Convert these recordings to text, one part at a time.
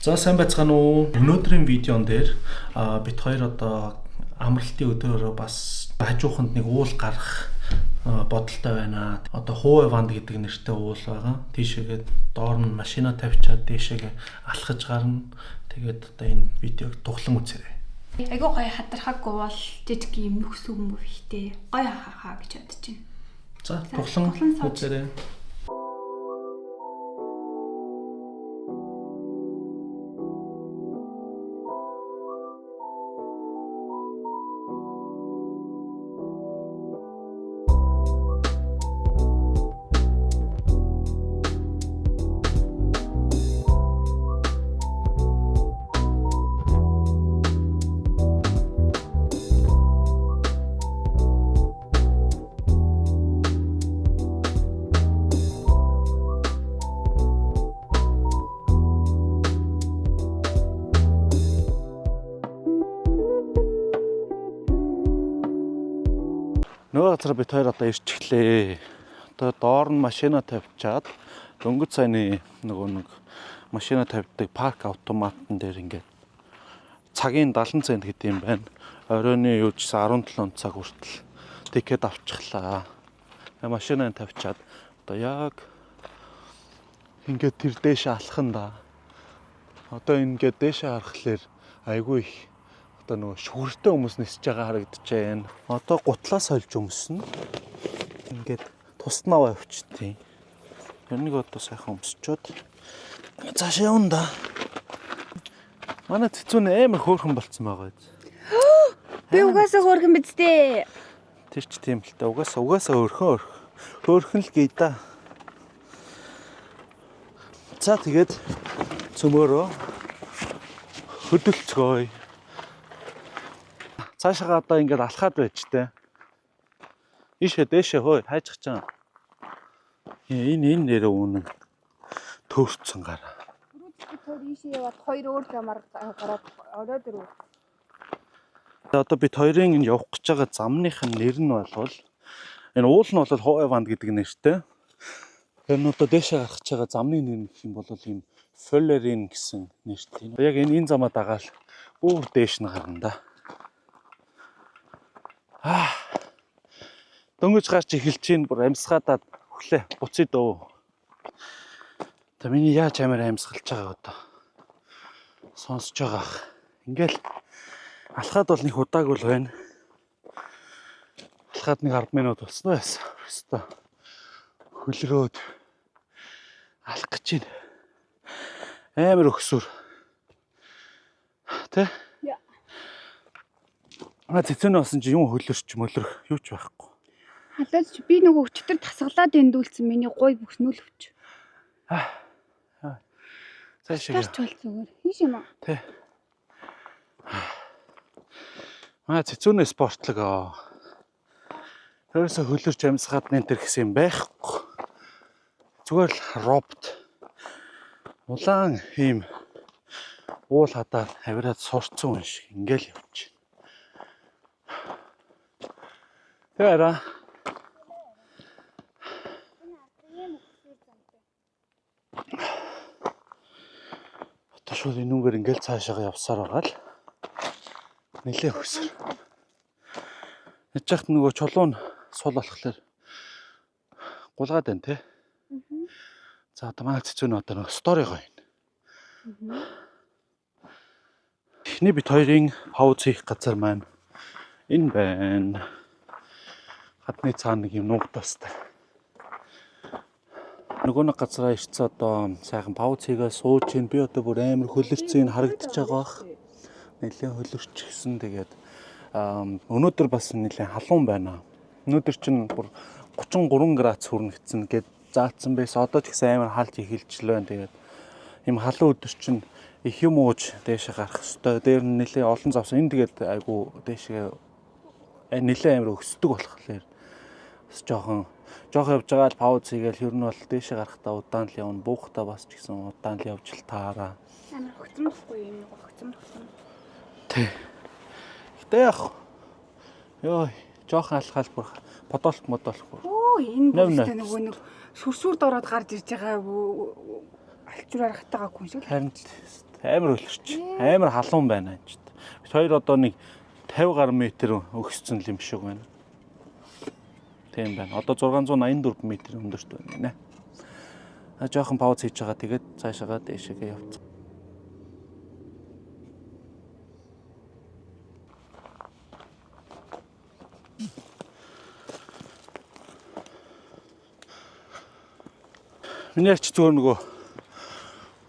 За сайн байцгаана уу? Өнөөдрийн видеон дээр бид хоёр одоо амралтын өдрөөрөө бас хажууханд нэг уул гарах бодолтой байна. Одоо Хувэ ванд гэдэг нэртэй уул байгаа. Тийшээгээ доор нь машина тавьчаад дээшээгээ алхаж гарна. Тэгээд одоо энэ видеог тухлан үзээрэй. Айгуу гоё хатархаагүй бол жижиг юм нөхсөв юм ихтэй. Гоё хаа гэж бодож байна. За тухлан үзээрэй. Нөгөө газар бид хоёр одоо ирчихлээ. Одоо доор нь машина тавьчаад дөнгөж саяны нөгөө нэг машина тавьдаг парк автоматн дээр ингээд цагийн 70 цент гэдэг юм байна. Оройны юу ч 17 цаг хүртэл тикет авчихлаа. Машинаа тавьчаад одоо яг ингээд тэр дээш алхан да. Одоо ингээд дээш харахаар айгүй их одоо нөгөө шүгэртэй хүмүүс нисэж байгаа харагдаж байна. Одоо гутлаас олж өмснө. Ингээд туснаа явчихтیں۔ Тэрнийг одоо сайхан өмсчөөд цаашаа явна да. Манай цэцүүн амар хөөрхөн болцсон байгаа. Би угаасаа хөөрхөн биз дээ. Тэр ч тийм л та угаасаа хөөрхөн л гээ да. За тэгээд цөмөрөө хөдөлцгөөе. Цаашаа одоо ингээд алхаад байж тээ. Ийшээ дээшээ хөөе хайж чана. Энэ нэрээ үнэн төрцөн гараа. Тэр ийшээ яваад хоёр өөр замаар гараад ороод ирв. Одоо бид хоёрын энэ явах гэж байгаа замных нэр нь бол энэ уул нь бол Хувэ ванд гэдэг нэртэй. Тэр нь одоо дээшээ гарах гэж байгаа замны нэр гэх юм бол ийм Фолерин гэсэн нэртэй. Яг энэ замаа дагаал бүр дээш нь гарна да. Дөнгөж гарч эхэлж чинь бүр амьсгаадаад өглөө буцъя дөө. Та миний яаж амар амьсгалж байгаа одоо. Сонсож байгаа. Ингээл алхаад бол нэг удааг бол байна. Алхаад нэг 10 минут болсноо байсан. Өстө хөлрөөд алах гэж байна. Амар өгсүр. Тэ? Цэцэн осон чи юм хөлөрч мөлөрх юу ч байхгүй. Халаач би нөгөө өчтөр тасгалаад эндүүлсэн миний гой бүхнүүлвч. Цаашаа. Тарч бол зүгээр. Хийш юм аа. Тэ. Цэцүүнээ спортлог аа. Тэрээсээ хөлөрч амьсгаад нэнтэр гэсэн юм байхгүй. Зүгээр л робот. Улаан ийм уул хадаад авираад сурцсан хүн шиг ингээл явж. Тэра. Ташгүй энүүгээр ингээл цаашаа явсаар байгаа л. Нилээ хөсөр. Ячхад нөгөө чулуун сул болохоор гулгаад байна те. За одоо манай цэцүүн одоо нөгөө стори гоё юм. Эхний бит хоёрын пауз хийх газар маань энэ байна. Хатны цаана нэг юм нуугтаастай. Нөгөө нэг газараа ирсэн одоо сайхан пауз хийгээ сууж ийн би одоо бүр амар хөлөрцөн харагдаж байгаа бах. Нилээн хөлөрчихсөн тэгээд өнөөдөр бас нилээн халуун байна. Өнөөдөр чинь бүр 33 градус хүрнэ гэсэн гээд заацсан байсан. Одоо ч гэсэн амар хаалж эхэлжлээ. Тэгээд ийм халуун өдөр чинь их юм ууж дээшээ гарах ёстой. Дээр нь нилээн олон завсан. Энэ тэгээд айгу дээшээ нилээн амар өсдөг болохоор жоохон явж байгаа л пауз хийгээл ер нь бол дээшээ гарахтаа удаан л явна. Буухтаа бас ч гэсэн удаан л явж л таараа. Амар хөцөмөхгүй юм уу? Хөцөм. Тэ. Гэтэ яг ёо жоохон алхаал бүр подолт модолхгүй. Оо энэ бүстэй нөгөө нэг сүрсүрд ороод гарч ирж байгаа алчуур аргатайгаа хүн шиг. Харин Амар хөлөрч. Амар халуун байна энэ ч. Бид хоёр одоо нэг 50 гаруй метр өгсцэн юм шиг байна. Тийм байна. Одоо 684 метр өндөрт байна нэ. Жоохон пауз хийж байгаа. Тэгээд цаашаа дээшээгээ явц. Миний ч зүгээр нөгөө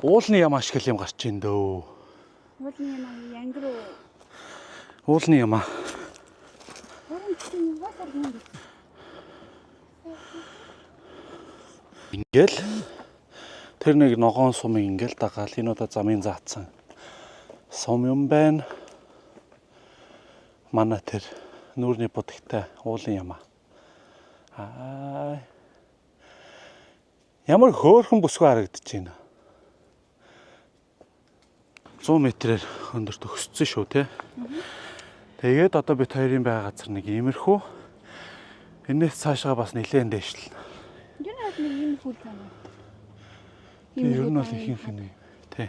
уулны ям ашигла юм гарч ийн дөө. Уулны юм янгир уу? Уулны юм аа. Ингээл тэр нэг ногоон сумыг ингээл дагаал энэ удаа замын заацсан сум юм байна. Манай тэр нүүрний будагтай уулын юм аа. Ямар хөөрхөн бүсгүй харагдаж байна. 100 метрээр өндөрт өссөн шүү те. Тэгээд одоо бид хоёрын байгаа газар нэг иймэрхүү. Энээс цаашаа бас нэлээд дэвшил. Юу нэг юм хөл тань. Ер нь бол ихэнх нь тий.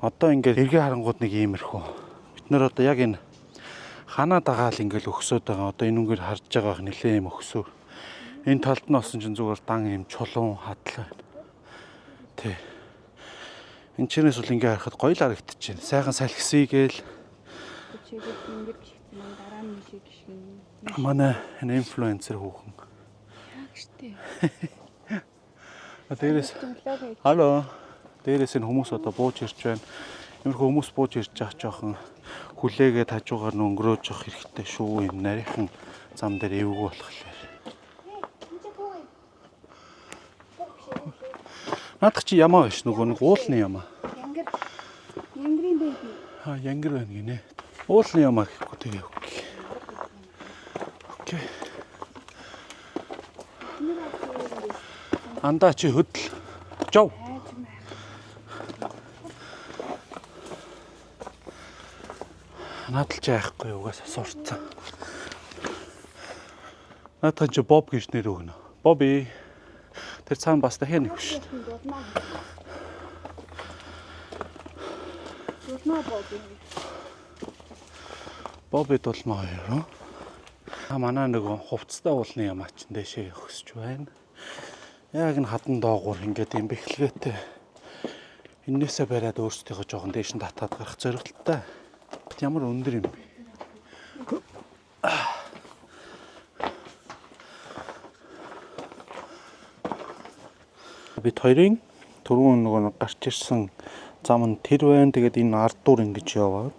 Одоо ингээд эргээ харангууд нэг иймэрхүү. Бид нэр одоо яг энэ ханаа дагаал ингээд өгсөд байгаа. Одоо энүүгээр харж байгаа нэлээд юм өгсөөр. Энэ талд нь осон чинь зүгээр дан юм чулуун хадлаа байна. Тий. Энэ чинээс бол ингээд харахад гоё л харагдчихэв. Сайхан салхисыг гээл. Чигээр ингээд гიშгсэн маань дараа нь шиг гიშгэн. Манай энэ инфлюенсер хүүхэн. Яг штэ. Дээрээс Алло. Дээрээс энэ хүмүүс одоо бууж ирж байна. Иймэрхүү хүмүүс бууж ирж байгаа жоохон хүлээгээд хажуугаар нь өнгөрөөж явах хэрэгтэй шүү. Энэ нарийнхан зам дээр эвгүй болохоор. Наадах чи ямаа биш нөгөө нэг уулны ямаа. Янгир. Янгирын бэби. Янгир байна гинэ. Уулны ямаа гэхгүй тэгээ. Окей. Андаа чи хөдөл. Жов. Наадал чи яахгүй угаасаа сурцсан. Наадах чи Боб гэж нэр өгнө. Боби. Тэр цаана бас дахиад нэг биш. Дулмаа боби. Боби дулмаа хоёр. Манай нөгөө хувцастай уулны ямаа ч дэшээ өгсөж байна. Яг н хадан доогуур ингээд юм бэхлэгээтэй. Эннээсээ бариад өөрсдийнхөө жоохон дээш нь татаад гарах зорилттой. Ямар өндөр юм бэ? Бид хоёрын түрүүн нөгөө гарч ирсэн зам нь тэр байна. Тэгээд энэ ардуур ингэж яваад.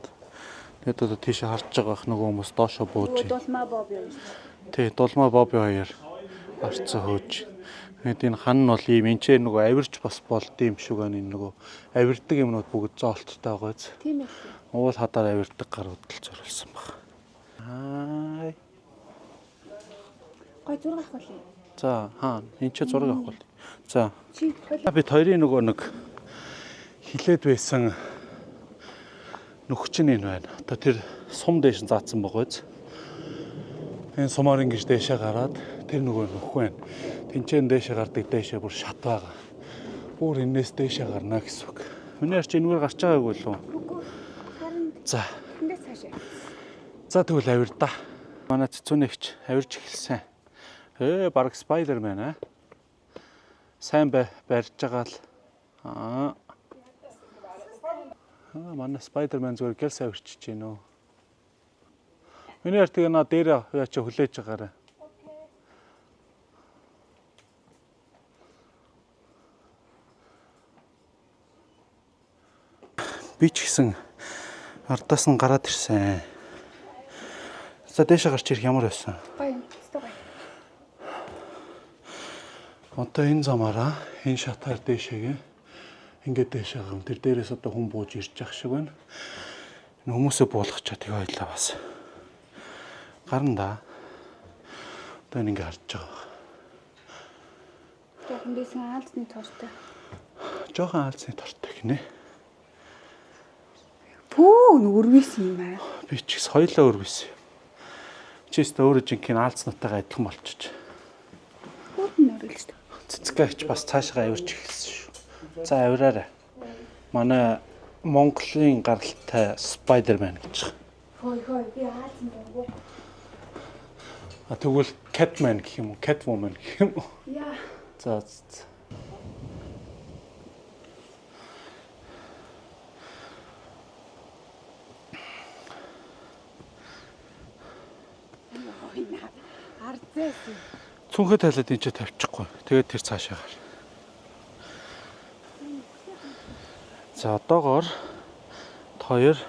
Тэгээд одоо тийшээ харж байгаа нөгөө хүмүүс доошоо бууж байна. Дулмаа боби. Тий, дулмаа боби хоёр гарцсан хөөж. Тэгээд энэ хан нь бол ийм энчээ нөгөө авирч бас болд юм шиг байна. Энэ нөгөө авирдаг юмнууд бүгд зоолттой байгаа биз. Тийм ээ. Уул хадаар авирдаг гарууд л зориулсан баг. Аа. Гой зураг авах болъё. За, энэ ч зураг авах бол. За. Чи Бид хоёрын нөгөө нэг хилээд байсан нөхч нь энэ байна. Одоо тэр сум дээш заасан байгаа биз. Энэ сумаар ингэж дээшээ гараад тэр нөгөө нөх байна. Тинчэн дээшээ гардаг дээшээ бүр шат байгаа. Бүр энээс дээшээ гарна гэсэн үг. Миний арч энэгээр гарч байгаагүй л үү? За. эндээс цаашаа. За тэгвэл авир да. Манай цэцүүнийгч авирж эхэлсэн. Бараг Spider-Man аа. Сайн барьж байгаа л. Манай Spider-Man зүгээр гэрс авирчиж гинөө. Миний арт тэгээ наа дээр яач хүлээж байгаарай. Би ч гэсэн ардаас нь гараад ирсэн. За дээшээ гарч ирэх ямар байсан? Гоё. Стогой. Одоо энэ замаараа энэ шатаар дээшээгээ ингээд дээшээ гам тэр дээрээс одоо хүн бууж ирж явах шиг байна. Энэ хүмүүсээ буулгачаа тэгээ ойлаа бас. Гарна да. Одоо энэ ингээд харж байгаа. Жохон дэсэн аалзны тортой. Жохон аалзны тортой гинэ. Пүү нүрвэс юм аа. Би ч гэсэн хоёлаа өрвөсөн. Чи ч өөрөө жинхэнэ аалзнутайгаа адилхан болчих. Бүгд нүрэлж та. Цэцгэгч бас цаашгаа авирч эхэлсэн шүү. За авираарай. Манай Монголын гаралтай Spider-Man гэж. Хой би хаасан байгуу. А тэгвэл Catman гэх юм уу? Catwoman гэх юм уу? Яа. За. Ардзээс. Цүнхэ тайлаад энэ ч тавьчихгүй. Тэгээд тэр цаашаа гар. За одоогоор 800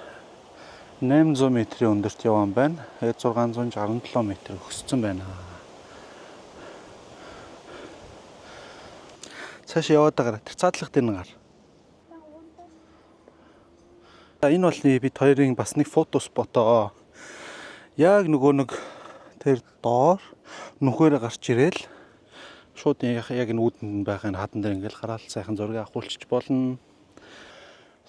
м-ийн өндөрт явсан байна. 667 м өссөн байна. Цаашаа яваад байгаа. Тэр цаадлах дээр нь гар. Энэ бол бид хоёрын бас нэг фото спотоо. Яг нөгөө нэг тэр доор нүхээрээ гарч ирээл шууд яг энэ үүдэнд байх энэ хадан дээр ингээл гараал сайхан зургийг авахулчих болно.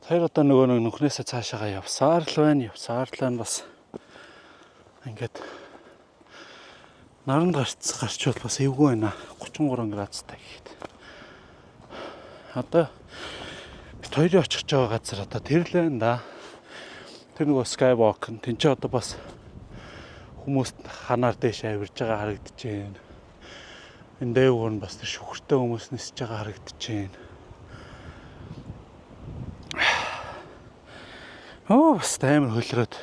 Тэр одоо нөгөө нэг нүхнээсээ цаашаага явсаар л байна. Бас ингээд наранд гарчвал бас эвгүй байна. 33 градустай гэхэд. Одоо бид хоёрын очих байгаа газар одоо тэр л байна да. Тэр нөгөө skywalk нь тэн чи одоо бас хүмүүс ханаар дээш авирж байгаа харагдаж байна. Энэ дээгүүр нь бас тэр шүхэртэй хүмүүс нисэж байгаа харагдаж байна. Бас амар хөлрөөд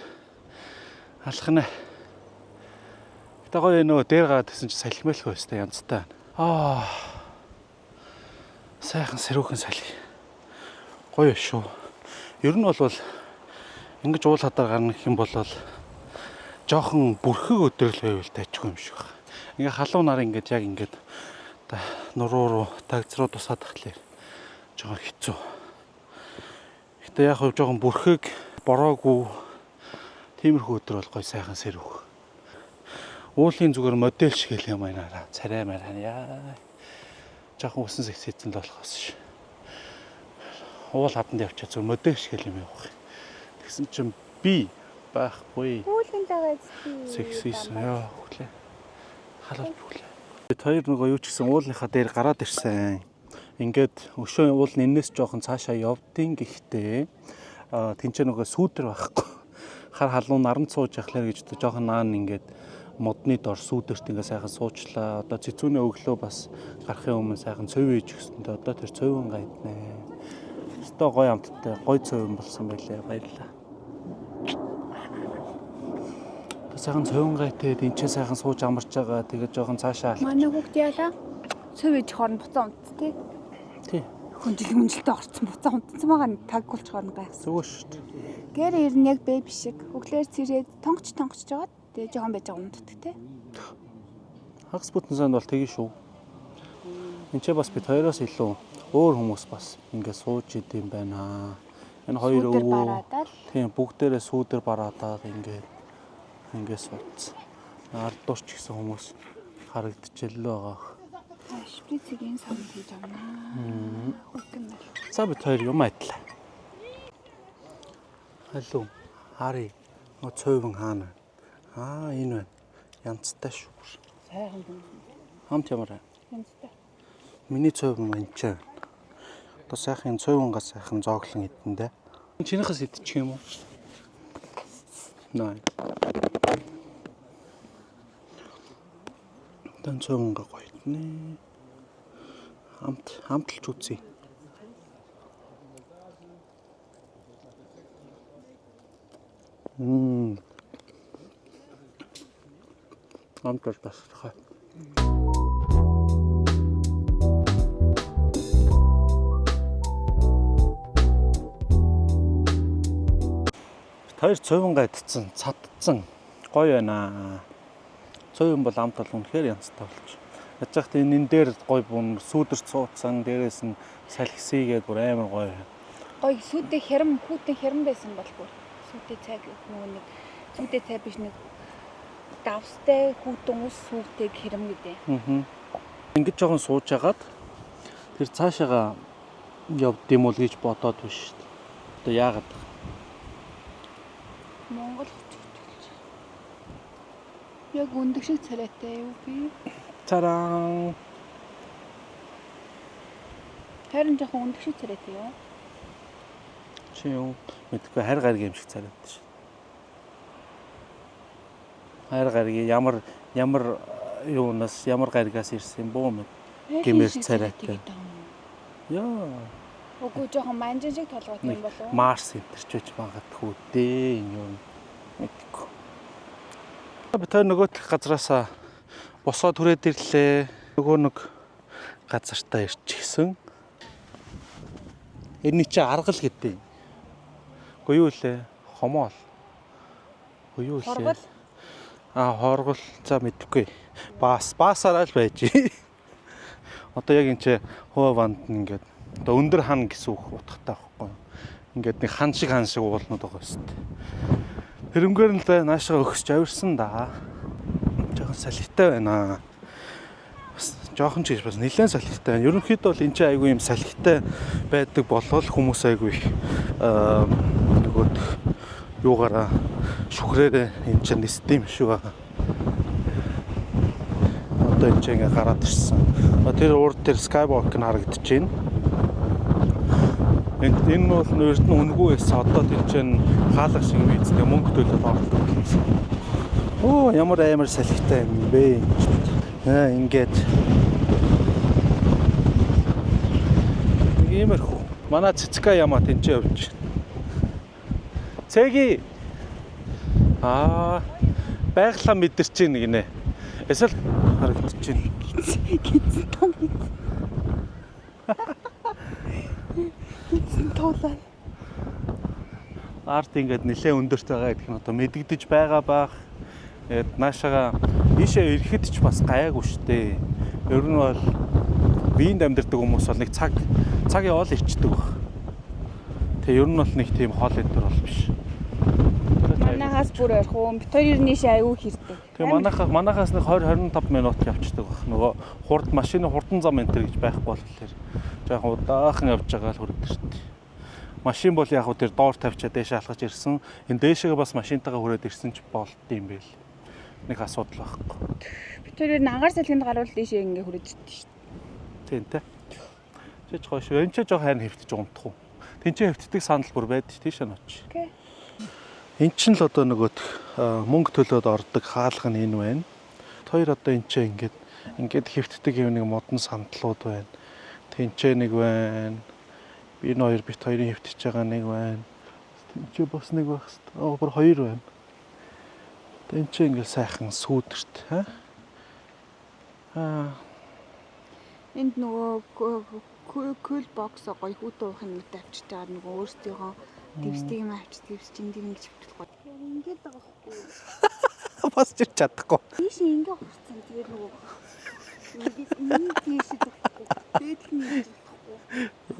алхана. Гэтэ гоё нөгөө дээр гаад гэсэн чи салхимэлхөө өстэй янзтай байна. Сайхан сэрүүхэн салхи. Гоё шүү. Ер нь бол ингэж уул хадаар гарна гэх юм бол жоохон бүрхэг өдрөл байвал тайчгүй юм шиг байна. Ингээ халуун нар ингээд яг ингээд нуруу руу тагц руу тусаад тахлаа. Жоохон хэцүү. Гэтэ яг хөө жоохон бүрхэг бороогүй тиймэрхүү өдөр бол гоё сайхан сэрүүх. Уулын зүгээр модель шиг л юм байна. Царай мараа яа. Жоохон усан сэгсэцэн л болохоос ш. Уул хаданд явчаа зүгээр модель шиг л юм явах. Тэгсэн чинь би байхгүй. Уулын дагаа зү. Сексис яа хөглөө. Халуун хөглөө. Бид хоёр нөгөө юу ч гэсэн уулынхаа дээр гараад ирсэн. Ингээд өшөө уул нэнээс жоохон цаашаа явдیں۔ Гэхдээ тэнцээ нөгөө сүүдэр байхгүй. Хар халуун наранд сууж яхлаар гэж жоохон наан ингээд модны дор сүүдэрт ингээ сайхан суучлаа. Одоо цэцүүнээ өглөө бас гарахын өмнө сайхан цөв ээж гэсэндээ одоо тэр цөвөн гайднэ. Өстой гоё амттай, гоё цөвөн болсон байлээ. Баярлалаа. Сайхан цөвөн гайтай энэ ч сайхан сууж амарч байгаа. Тэгээд жоохон цаашаа алах. Манай хүүхд яалаа. Цөв ээж хорн буцаа унт тий. Тий. Хүнжилтээ орцсон буцаа унтсан байгаа нь таггуулч хорн гайхсан. Зүгээр шүү дээ. Гэр ер нь яг бэби шиг өглөөр цэрээд тонгч жагаад тэгээ жоохон байж байгаа унтдаг тий. Хагас бүтэн санд бол тгий шүү. Энд ч бас бид хоёроос илүү өөр хүмүүс бас ингэ сууж идэм байна. Энэ хоёр өвөө. Тийм бүгдээрээ сүүдэр бараадаад ингэ суудсан. Ардууч гэсэн хүмүүс харагдчихлээ байгаа. Шприцийн сам хийж авнаа. За бид хоёр юм айдлаа. Халуу. Хари. Нөө цөөвөн хаана. Энэ байна. Янцтай шүү. Сайхан юм. Хамт ямар байна? Янцтай. Миний цөөвөн манчаа. Одоо сайхан цөөвөнгөө сайхан зооглон идэндээ. Чинийхээс идчих юм уу? Наа. Дан цөөвөнгөө гоё иднэ. Хамталж үзье. Хамталж басах. Хоёр цөөвөн гайдцсан, цадцсан гоё байна. Цөөвөн бол амт бол үнэхээр янзтай болж. Яаж ч энэ дээр гоё бун сүүдэрч суудсан, дээрээс нь салхисгээд бүр амар гоё. Гоё сүйдээ хэрэм хүүтэн хэрэм байсан бол бүр сүйдээ цайг нөгөө нэг сүйдээ цай биш нэг давстай хүүтэн ус сүйдээ хэрэм гэдэг. Ингэж жоохон сууж агаад тэр цаашаага явдсан бол гэж бодоод биш шүү дээ. Одоо яагаад Монгол хүчтэй. Яг өндөг шиг царайтай юу би? Таран. Харин жоохон өндөг шиг царайтай юу? чи юу мэдгүй хайр гариг юм шиг царайд ш. Хайр гариг ямар юунаас ямар гаригаас ирсэн бөө мэд гэмээр царайтай. Яа. Үгүй жоохон манжин шиг толгойд юм болов уу? Марс энтерч байж магадгүй дээ энэ юм мэдгүй. Би тэр нөгөө газараасаа босоод түрээд ирлээ. Нөгөө нэг газартаа ирчихсэн. Энийний чи аргал гэдэг. Үгүй юу лээ? Хомоол. Үгүй юу лээ? Хоргол. Хоргол за мэдгүй. Баасараа л байж. Одоо яг энэ чи хуваа ванд ингээд одоо өндөр хан гэсэн үг утгатай байхгүй. Ингээд нэг хан шиг уулнууд байгаа шүү дээ. Тэрнгээр нь л наашаа өгсөж авирсан да. Жохон салхитай байна. Бас жохон ч гэж бас нэлээд салхитай байна. Ерөнхийдөө бол энэ чинь айгүй юм салхитай байдаг болол хүмүүс айгүй нөгөөд юугаараа шүхрээрээ энэ чинь нэсдэм шүү. Одоо энэ чинь ингээ гараад ирсэн. Тэр урд тэр Skywalk нь харагдаж байна. Энэ бол нэрд нь үнгүй байсан. Одоо тэр чинь хаалга шиг визтэй мөнгө төлөөд ордог гэсэн. Оо ямар амар салхитай юм бэ. Ингээд иймэрхүү. Манай цэцгээ ямаа тэнцээ явж байна. Цэги. Байглаа мэдэрч байна гинэ. Эсвэл харагдаж байна. Гизэн том. Тоолаа. Арт ингээд нэлээ өндөрт байгаа гэдэг нь одоо мэдэгдэж байгаа бах. Наашаага ийшээ ирэхэд ч бас гайгүй штэ. Ер нь бол биеинд амьдардаг хүмүүс бол нэг цаг явал ичдэг баг. Тэгээ ер нь бол нэг тийм хоол өдөр бол биш. Манахаас бүр ярих уу? Бид хоёр нийшээ аюу хэрдэг. Тэгээ манахаас нэг 20-25 минут явчихдаг баг. Нөгөө машины хурдан зам энтер гэж байхгүй болохоор жоохон удаахан явж байгаа л хүрээд штэ. Машин бол яг тэр доор тавьчаад дээшээ алхаж ирсэн. Энэ дээшээгээ бас машинтайгаа хүрээд ирсэн ч болт юм байл. Нэг асуудал байхгүй. Бид хоёр агаар салхинд гарвал дээшээ ингээ хүрээд ирдэ шүү дээ. Тийм тэ. Чиж гоё шүү. Энд ч жоо хайр хэвтэж унтах уу. Тэнцээ хэвтдэг санал бүр байдаг тийш нууч. Окей. Энд чинь л одоо нөгөөд мөнгө төлөөд ордог хаалга нь энэ байна. Хоёр одоо энд чинь ингээд хэвтдэг юм нэг модон сандлууд байна. Тэнцээ нэг байна. Энэ хоёр бит хоёрын хэвтэж байгаа нэг байна. Тэнцээ бас нэг байх хэвээр. Бүр хоёр байна. Энд чинь ингээд сайхан сүүдэрт Энд нөгөө кул бокс гоё хүүтэн уухын мэт авчиж байгаа нөгөө өөрсдийнхөө дэвсдэг юм авчиж дэвсэж энд ингэж хөвтөлгүй. Ингээд байгаа хгүй. бас ч чадахгүй. Тийш ингээ хурцсан. Тэгээд нөгөө энэ тийш болохгүй. Дээдх нь хийж болохгүй.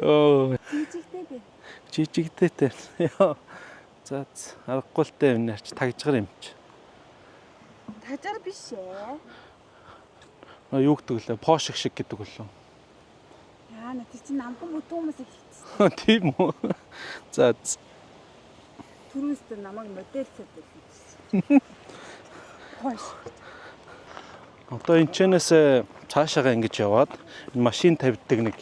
Йоо. Жижигтэй бэ. Жижигтэй. Яа. За аргагүй л дээ энэ арч тагжгар юм чи. Тажаар биш ээ. Юу гэдэг лээ? Porsche шиг гэдэг лөө. Яа, нэ чинь намхан бүтүүмээс ихсэн. Тийм үү. За. Түрүүстэ намайг модельсэд хэлсэн. Хойш. Одоо энэчнээс цаашаага ингэж яваад энэ машин тавьдаг нэг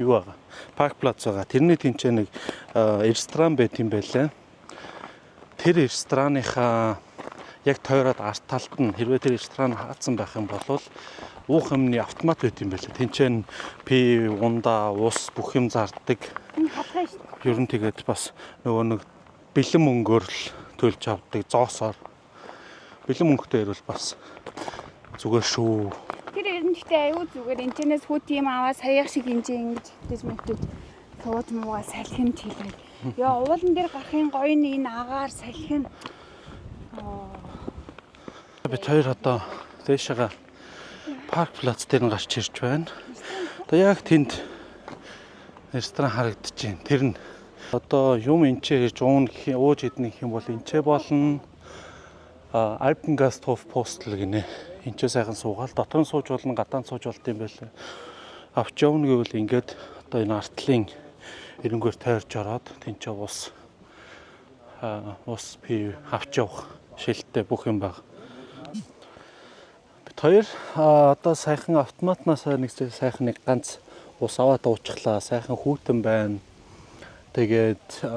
юу байгаа. Парк плац байгаа. Тэрний тэнцээ нэг ресторан байт юм байлаа. Тэр рестораныхаа яг тойроод арт талд нь хэрвээ тэр ресторан хаацсан байх юм бол уух юмны автомат байт юм байлаа. Тэнцээ нь пив, ундаа, ус бүх юм зардаг. Энэ хатгай шүү дээ. Ер нь тэгээд бас нөгөө нэг бэлэн мөнгөөр л төлж авдаг зоосоор. Бэлэн мөнгөтэй ирвэл бас зүгээр шүү. Тэр ер нь гэхдээ аюу зүгээр интернет хүүт юм аваа саяах шиг хинжээ ингэж хэвтэж мэгтэж сууд муугаа салхин хэлээ. Яа уулан дээр гарахын гоё нь энэ агаар салхин. Бид хоёр одоо дэшега парк плац дээр нь гарч ирж байна. Одоо яг тэнд ресторан харагдаж байна. Тэр нь одоо юм энчээ хийж ууж идэх юм бол энчээ болно. Alpengasthof Postel гинэ. Энчээ сайхан суугаал дотор нь сууж болно, гадаа нь сууж болт юм байлаа. Авч явна гэвэл ингээд одоо энэ артлын эренгээр тойрж ороод тэнцээ ус пив авч явах шилттэй бүх юм баг. Бид хоёр одоо сайхан автоматнаас нэг сайхан нэг ганц ус аваад уучлаа. Сайхан хүүтэн байна. Тэгээд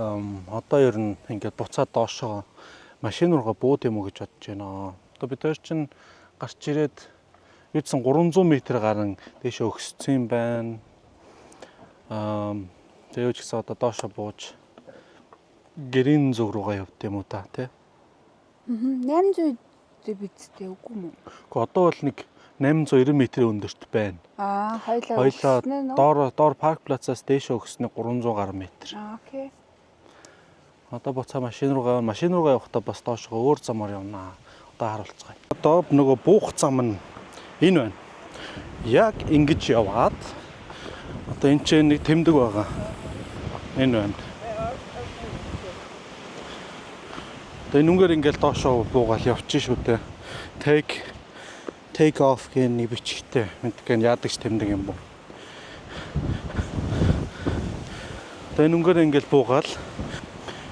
одоо ер нь ингээд буцаад доошоо машин руугаа бууд юм уу гэж бодож байна. Одоо бид хоёр чинь гарч ирээд юудсан 300 м гарan дээшээ өгсцэн юм байна. Тэгээд ч гэсэн одоо доошоо бууж гэрийн зүг руугаа явд юм уу та тий? 800 бицтэй үгүй мүү? Гэхдээ одоо бол нэг 890 м өндөрт байна. Хоёлаа доор парк плацаас дээшээ өгснээ 300 гаруй метр. Окей. Одоо буцаа машин руугаа явахдаа бас доошоо өөр замаар явнаа. Одоо харуулцгаая. Одоо нөгөө буух зам нь энэ байна. Яг ингэж яваад одоо энэ ч нэг тэмдэг байгаа. Энэ байна. Тэгээ нүнгээр ингээл доошоо буугаал явчих шүү дээ. Take off гэх нэг бичгтэй. Мэдгэн яадаг ч тэмдэг юм бо. Тэгээ нүнгээр ингээл буугаал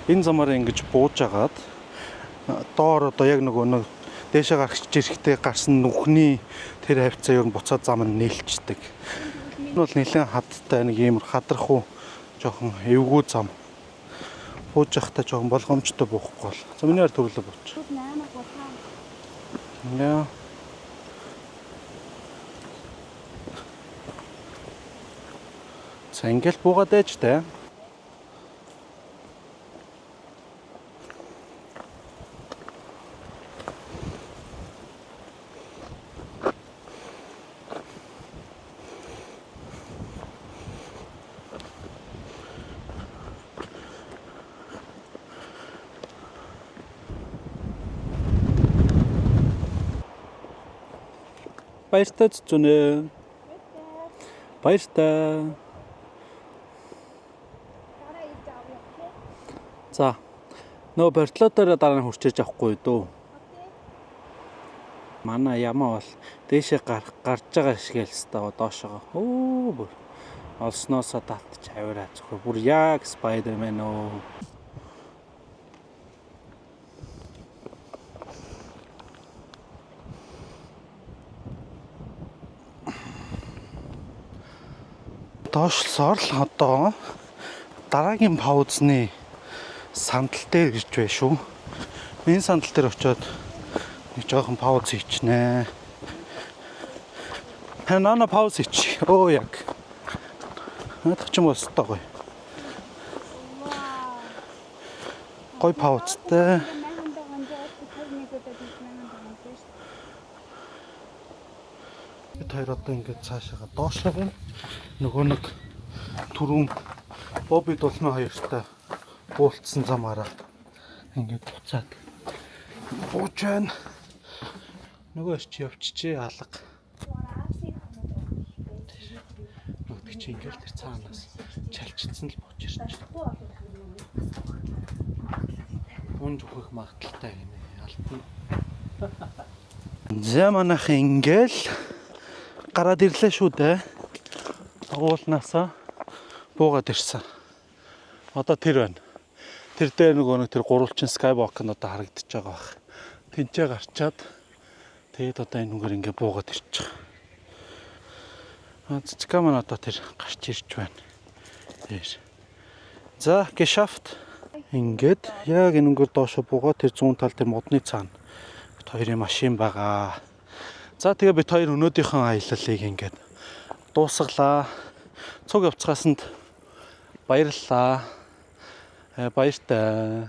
энэ замаар ингэж бууж агаад доор одоо яг нөгөө дээшээ гарч ирэхдээ гарсан нүхний тэр хавцаа ер нь буцаад зам нь нээлтчдэг. Энэ бол нэлээд хаттай нэг ийм хадрах уу жоохон эвгүй зам. Бууж явахдаа жоохон болгоомжтой буухгүй бол. За минийхээр төрлөө бууч. 8 болоо. Яа. За ингээл буугаад байж таа. Баяртай зүнэ. Баяртай. За. Нөө бортолоотоор дараа нь хурчээж авахгүй дөө. Манай ямаа бол дээшээ гарч байгаа шиг л стаа доошоо. Оо бүр олсноосоо татчих авираа зөвхөн бүр яг Spider-Man оо. Доошлсоор л одоо дараагийн паузны сандал дээр ирж байна шүү. Энэ сандал дээр очиод нэг жоохон пауз хийчихнэ. Ханаа пауз хийчих. Оо яг. Надад ч юм уу стаа гоё. Гоё паузтай. Бид хоёр одоо ингээд цаашаа доошлоо байна. Нөгөө нэг түрүүн Бобби дулмаа хоёртай буулцсан замаараа ингээд буцаад бууж байна. Нөгөө чи явчихжээ алга. Нөгдөг чи ингээд тэр цаанаас чалчилсан л бууж ирчих. Унж өгөх магадaltaй гинэ алтна. За манайх ингээл гараад ирлээ шүү дээ. Уулнаасаа буугаад ирсэн. Одоо тэр байна. Тэр дээр нөгөө нэг тэр гурвалжин Skywalk нь одоо харагдаж байгаа бах. Тэнцээ гарчаад тэгээд одоо энэ нүгээр ингээ буугаад ирчих. Цэцгээ маань одоо тэр гарч ирж байна. Тэр. За, geschafft. Ингээд яг энэ нүгээр доошо буугаад тэр зүүн тал тэр модны цаана бид хоёрын машин байгаа. За тэгээ бид хоёр өнөөдийнхөө аяллалыг ингээд дуусгалаа. Цуг явцгаасанд баярлалаа. Баяртай.